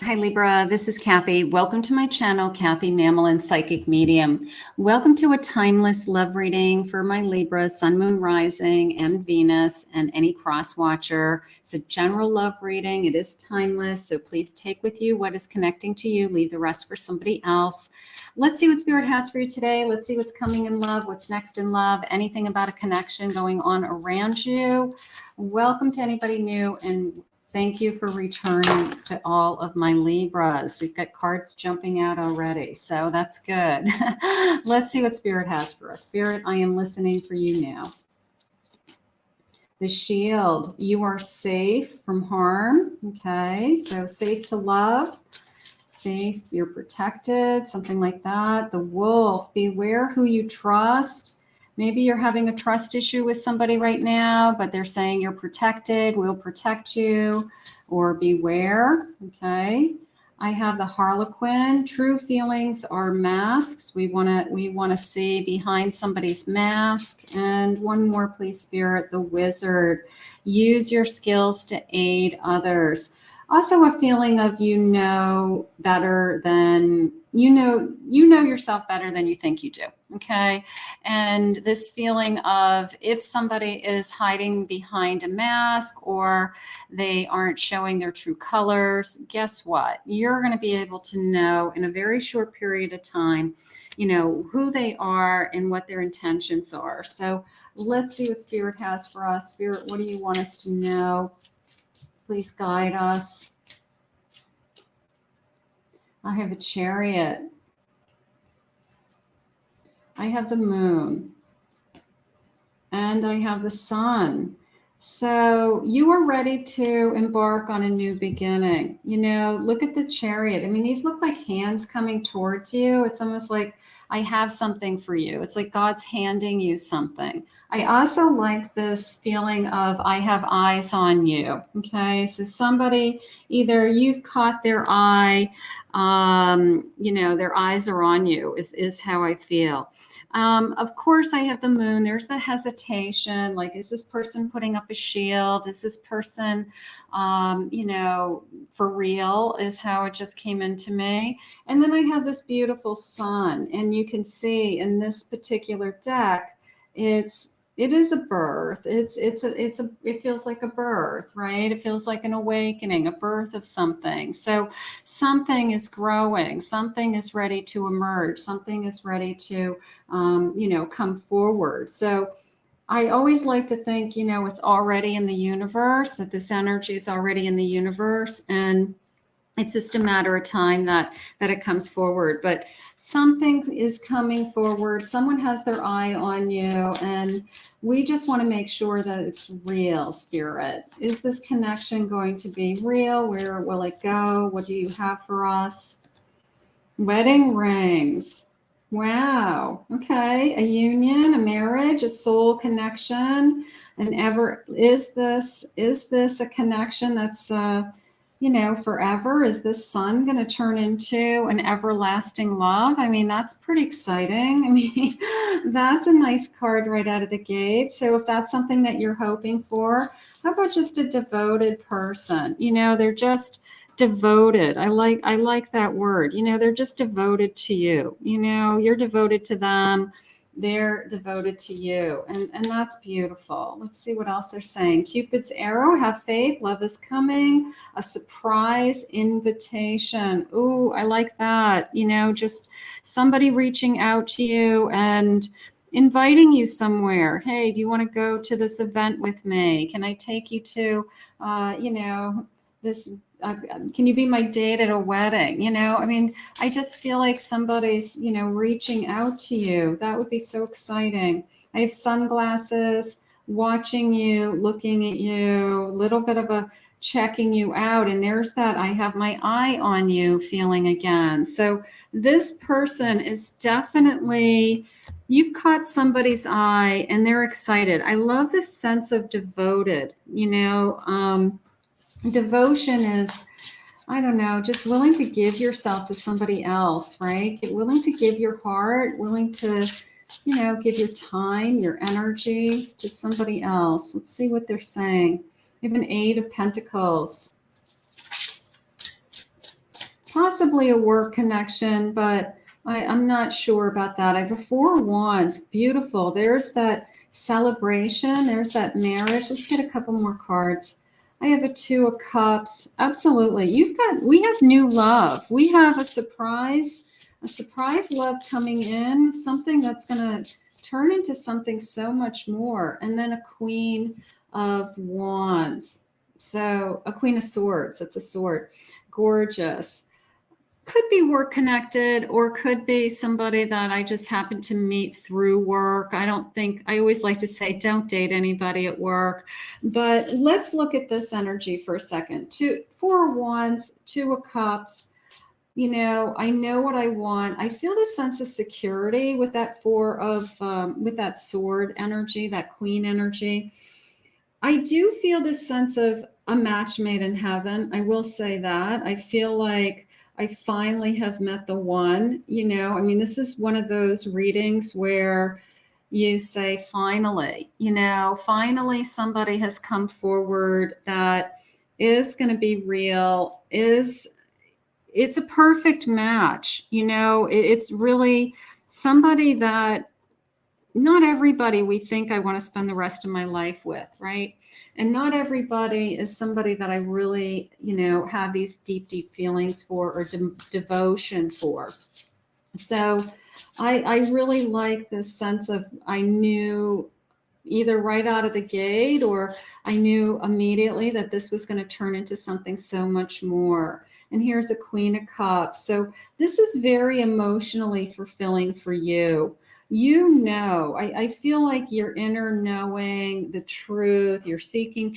Hi Libra, this is Kathy. Welcome to my channel, Kathy Mamolen Psychic Medium. Welcome to a timeless love reading for my Libra, Sun, Moon, Rising, and Venus, and any cross watcher. It's a general love reading. It is timeless, so please take with you what is connecting to you. Leave the rest for somebody else. Let's see what Spirit has for you today. Let's see what's coming in love, what's next in love, anything about a connection going on around you. Welcome to anybody new, and thank you for returning to all of my Libras. We've got cards jumping out already, so that's good. Let's see what Spirit has for us. Spirit, I am listening for you now. The Shield, you are safe from harm. Okay, so safe to love, safe, you're protected, something like that. The Wolf, beware who you trust. Maybe you're having a trust issue with somebody right now, but they're saying you're protected, we'll protect you, or beware, okay? I have the Harlequin. True feelings are masks. We want to see behind somebody's mask. And one more, please, Spirit, the Wizard. Use your skills to aid others. Also a feeling of better than you know yourself better than you think you do. Okay. And this feeling of if somebody is hiding behind a mask or they aren't showing their true colors, guess what? You're going to be able to know in a very short period of time, who they are and what their intentions are. So let's see what Spirit has for us. Spirit, what do you want us to know? Please guide us. I have a Chariot. I have the Moon. And I have the Sun. So you are ready to embark on a new beginning. Look at the Chariot. I mean, these look like hands coming towards you. It's almost like I have something for you. It's like God's handing you something. I also like this feeling of I have eyes on you. Okay, so somebody, either you've caught their eye, their eyes are on you is how I feel. Of course, I have the Moon. There's the hesitation. Like, is this person putting up a shield? Is this person, for real? Is how it just came into me. And then I have this beautiful Sun. And you can see in this particular deck, it is a birth. It feels like a birth, right? It feels like an awakening, a birth of something. So something is growing, something is ready to emerge, something is ready to, come forward. So I always like to think, it's already in the universe, that this energy is already in the universe. And it's just a matter of time that it comes forward. But something is coming forward. Someone has their eye on you, and we just want to make sure that it's real, Spirit. Is this connection going to be real? Where will it go? What do you have for us? Wedding rings. Wow. Okay. A union, a marriage, a soul connection. Is this a connection that's forever? Is this Sun going to turn into an everlasting love? I mean, that's pretty exciting. I mean, that's a nice card right out of the gate. So if that's something that you're hoping for, how about just a devoted person? They're just devoted. I like that word. They're just devoted to you. You're devoted to them. They're devoted to you. And that's beautiful. Let's see what else they're saying. Cupid's arrow, have faith, love is coming, a surprise invitation. Ooh, I like that. Just somebody reaching out to you and inviting you somewhere. Hey, do you want to go to this event with me? Can I take you to, this can you be my date at a wedding? I mean, I just feel like somebody's, reaching out to you. That would be so exciting. I have sunglasses, watching you, looking at you, a little bit of a checking you out. And there's that I have my eye on you feeling again. So this person is definitely, you've caught somebody's eye and they're excited. I love this sense of devoted, devotion is, I don't know, just willing to give yourself to somebody else, right? Willing to give your heart, willing to, give your time, your energy to somebody else. Let's see what they're saying. We have an 8 of Pentacles. possibly a work connection, but I'm not sure about that. I have a 4 of Wands. Beautiful. There's that celebration. There's that marriage. Let's get a couple more cards. I have a 2 of Cups. Absolutely. We have new love. We have a surprise love coming in, something that's going to turn into something so much more. And then a Queen of Wands. So a Queen of Swords. That's a sword. Gorgeous. Could be work connected, or could be somebody that I just happened to meet through work. I always like to say, don't date anybody at work. But let's look at this energy for a second. 4 of Wands, 2 of Cups. You know, I know what I want. I feel the sense of security with that with that sword energy, that queen energy. I do feel this sense of a match made in heaven. I will say that. I feel like I finally have met the one. You know, I mean, this is one of those readings where you say, finally, you know, finally somebody has come forward that is going to be real, it's a perfect match. You know, it's really somebody that not everybody we think I want to spend the rest of my life with, right? And not everybody is somebody that I really, you know, have these deep, deep feelings for or devotion for. So I really like this sense of, I knew either right out of the gate, or I knew immediately that this was going to turn into something so much more. And here's a Queen of Cups. So this is very emotionally fulfilling for you. You know, I feel like your inner knowing the truth, you're seeking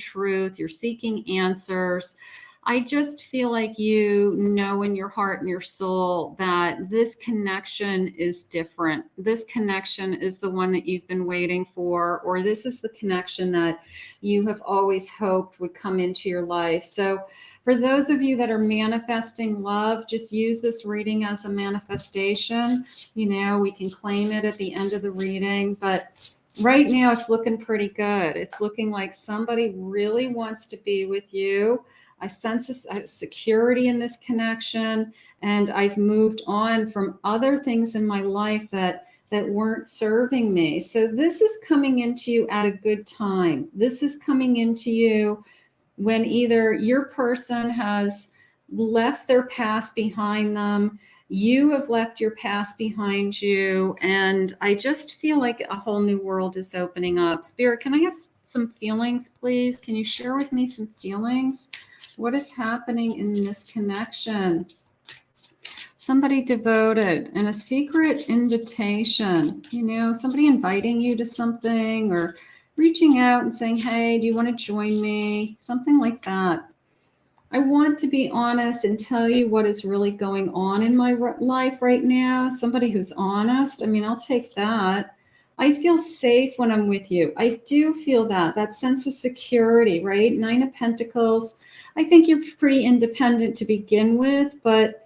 answers. I just feel like you know in your heart and your soul that this connection is different. This connection is the one that you've been waiting for, or this is the connection that you have always hoped would come into your life. So for those of you that are manifesting love, just use this reading as a manifestation. You know, we can claim it at the end of the reading, but right now it's looking pretty good. It's looking like somebody really wants to be with you. I sense a security in this connection, and I've moved on from other things in my life that weren't serving me. So this is coming into you at a good time. This is coming into you when either your person has left their past behind them, you have left your past behind you, and I just feel like a whole new world is opening up. Spirit, can I have some feelings, please? Can you share with me some feelings? What is happening in this connection? Somebody devoted and a secret invitation, you know, somebody inviting you to something or reaching out and saying, hey, do you want to join me? Something like that. I want to be honest and tell you what is really going on in my life right now. Somebody who's honest. I mean, I'll take that. I feel safe when I'm with you. I do feel that sense of security, right? 9 of Pentacles. I think you're pretty independent to begin with, but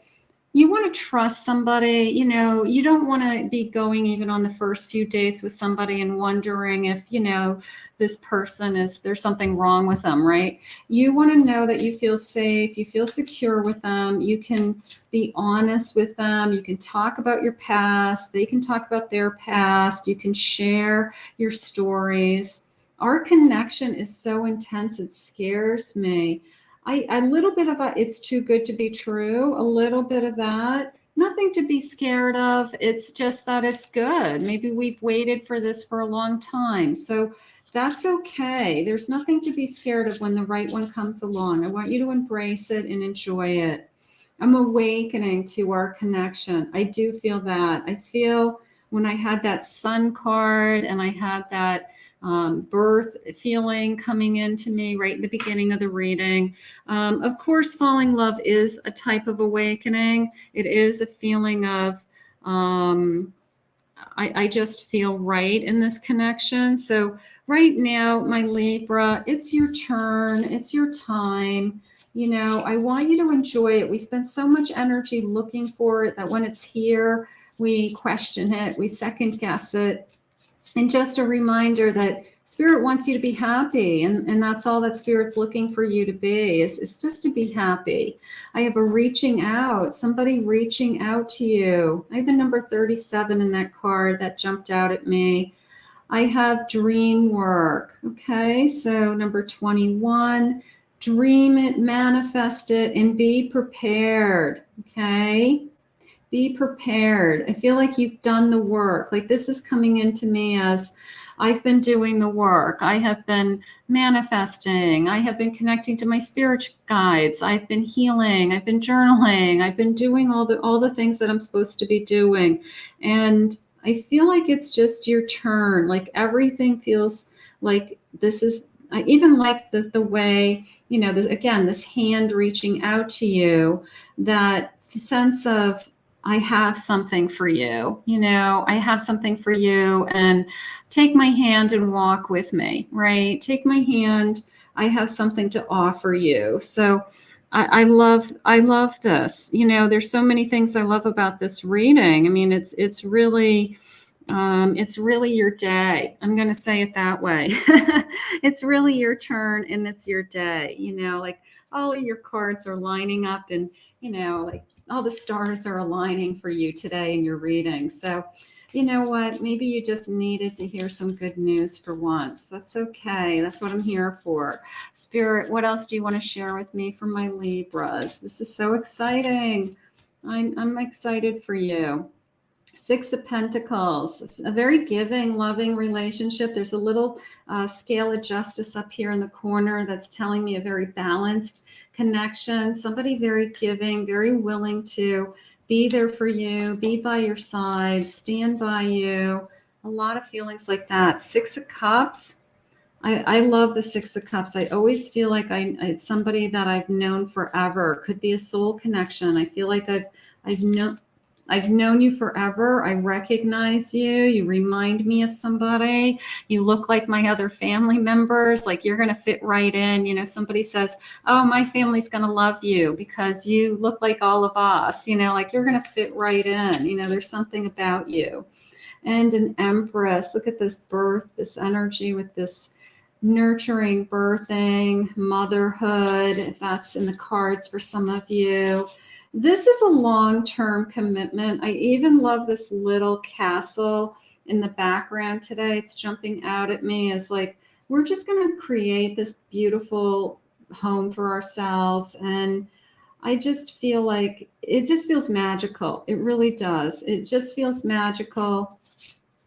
you want to trust somebody. You know, you don't want to be going even on the first few dates with somebody and wondering if, you know, this person there's something wrong with them, right? You want to know that you feel safe, you feel secure with them, you can be honest with them, you can talk about your past, they can talk about their past, you can share your stories. Our connection is so intense, it scares me. A little bit of it's too good to be true, a little bit of that. Nothing to be scared of. It's just that it's good. Maybe we've waited for this for a long time. So that's okay. There's nothing to be scared of when the right one comes along. I want you to embrace it and enjoy it. I'm awakening to our connection. I do feel that. I feel when I had that sun card and I had that birth feeling coming into me right in the beginning of the reading. Of course, falling in love is a type of awakening. It is a feeling of, I just feel right in this connection. So right now, my Libra, it's your turn. It's your time. You know, I want you to enjoy it. We spend so much energy looking for it that when it's here, we question it, we second guess it. And just a reminder that Spirit wants you to be happy, and that's all that Spirit's looking for you to be, is just to be happy. I have a reaching out, somebody reaching out to you. I have the number 37 in that card that jumped out at me. I have dream work. Okay, so number 21, dream it, manifest it, and be prepared. Okay, be prepared. I feel like you've done the work. Like this is coming into me as I've been doing the work. I have been manifesting. I have been connecting to my spirit guides. I've been healing. I've been journaling. I've been doing all the things that I'm supposed to be doing. And I feel like it's just your turn. Like everything feels like this is, I even like the way, you know, again, this hand reaching out to you, that sense of, I have something for you, you know, I have something for you, and take my hand and walk with me, right? Take my hand. I have something to offer you. So I love this. You know, there's so many things I love about this reading. I mean, it's really your day. I'm going to say it that way. It's really your turn, and it's your day. You know, like all of your cards are lining up, and, you know, like all the stars are aligning for you today in your reading. So, you know what? Maybe you just needed to hear some good news for once. That's okay. That's what I'm here for. Spirit, what else do you want to share with me for my Libras? This is so exciting. I'm excited for you. Six of Pentacles. It's a very giving, loving relationship. There's a little scale of justice up here in the corner that's telling me a very balanced connection. Somebody very giving, very willing to be there for you, be by your side, stand by you. A lot of feelings like that. Six of Cups. I love the Six of Cups. I always feel like it's somebody that I've known forever. Could be a soul connection. I feel like I've known you forever. I recognize you. You remind me of somebody. You look like my other family members. Like you're going to fit right in. You know, somebody says, oh, my family's going to love you because you look like all of us. You know, like you're going to fit right in. You know, there's something about you. And an Empress. Look at this birth, this energy with this nurturing, birthing, motherhood, if that's in the cards for some of you. This is a long-term commitment. I even love this little castle in the background today. It's jumping out at me as like, we're just going to create this beautiful home for ourselves. And I just feel like it just feels magical. It really does. It just feels magical.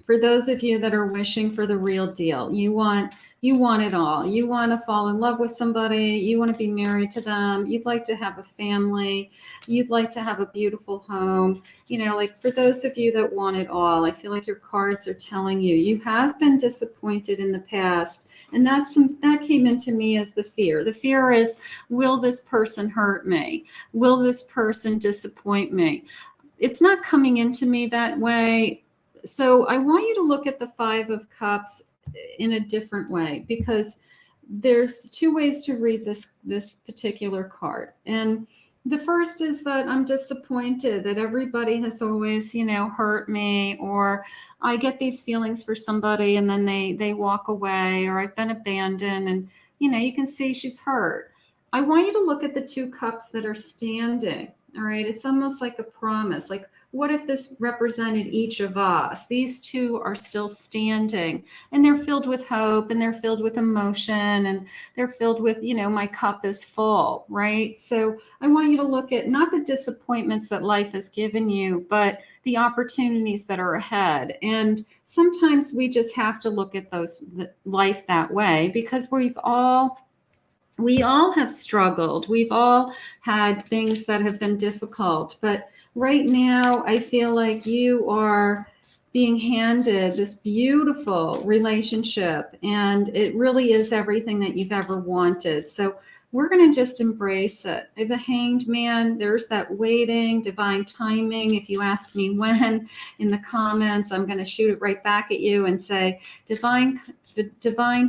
For those of you that are wishing for the real deal, you want it all. You want to fall in love with somebody. You want to be married to them. You'd like to have a family. You'd like to have a beautiful home. You know, like for those of you that want it all, I feel like your cards are telling you, you have been disappointed in the past. And that came into me as the fear. The fear is, will this person hurt me? Will this person disappoint me? It's not coming into me that way. So I want you to look at the Five of Cups in a different way, because there's two ways to read this particular card. And the first is that I'm disappointed that everybody has always, you know, hurt me, or I get these feelings for somebody and then they walk away, or I've been abandoned, and, you know, you can see she's hurt. I want you to look at the two cups that are standing. All right. It's almost like a promise. Like, what if this represented each of us? These two are still standing, and they're filled with hope, and they're filled with emotion, and they're filled with, you know, my cup is full, right? So I want you to look at not the disappointments that life has given you, but the opportunities that are ahead. And sometimes we just have to look at life that way, because we all have struggled. We've all had things that have been difficult, but right now, I feel like you are being handed this beautiful relationship, and it really is everything that you've ever wanted. So we're going to just embrace it. The Hanged Man, there's that waiting, divine timing. If you ask me when in the comments, I'm going to shoot it right back at you and say divine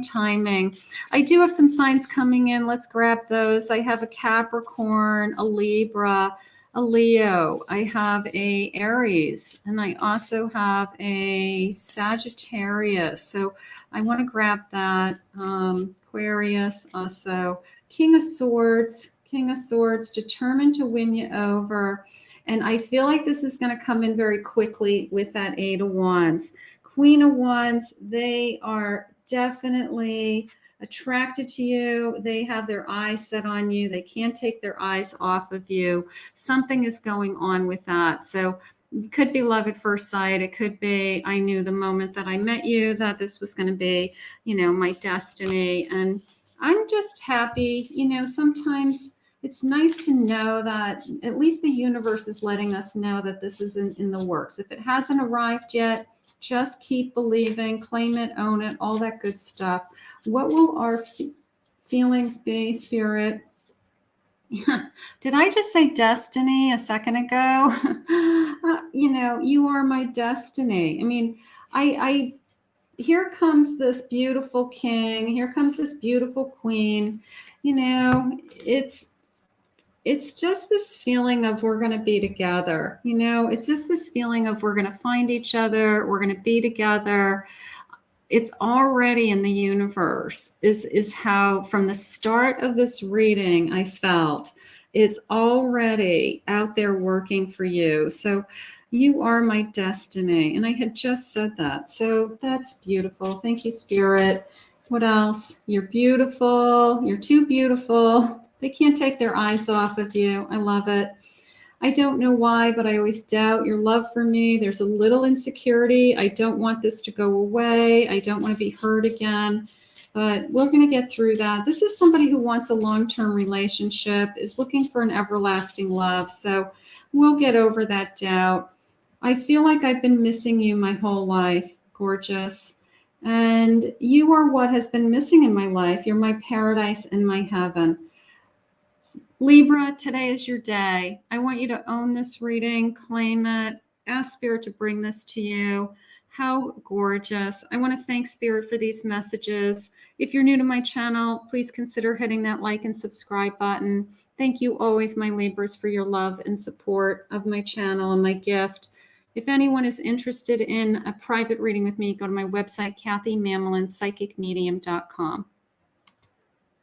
timing. I do have some signs coming in. Let's grab those. I have a Capricorn, a Libra, a Leo, I have a Aries, and I also have a Sagittarius. So I want to grab that. Aquarius also. King of Swords, determined to win you over. And I feel like this is going to come in very quickly with that Eight of Wands. Queen of Wands, they are definitely attracted to you. They have their eyes set on you. They can't take their eyes off of you. Something is going on with that. So it could be love at first sight. It could be, I knew the moment that I met you that this was going to be, my destiny. And I'm just happy, sometimes it's nice to know that at least the universe is letting us know that this is in the works. If it hasn't arrived yet, just keep believing, claim it, own it, all that good stuff. What will our feelings be, Spirit? Did I just say destiny a second ago? You are my destiny. I mean, I here comes this beautiful king. Here comes this beautiful queen. It's just this feeling of we're going to be together. It's just this feeling of we're going to find each other. We're going to be together. It's already in the universe is how from the start of this reading I felt it's already out there working for you. So you are my destiny. And I had just said that. So that's beautiful. Thank you, Spirit. What else? You're beautiful. You're too beautiful. They can't take their eyes off of you. I love it. I don't know why, but I always doubt your love for me. There's a little insecurity. I don't want this to go away. I don't want to be hurt again, but we're going to get through that. This is somebody who wants a long-term relationship, is looking for an everlasting love. So we'll get over that doubt. I feel like I've been missing you my whole life, gorgeous. And you are what has been missing in my life. You're my paradise and my heaven. Libra, today is your day. I want you to own this reading, claim it, ask Spirit to bring this to you. How gorgeous. I want to thank Spirit for these messages. If you're new to my channel, please consider hitting that like and subscribe button. Thank you always, my Libras, for your love and support of my channel and my gift. If anyone is interested in a private reading with me, go to my website, KathyMamolen, psychicmedium.com.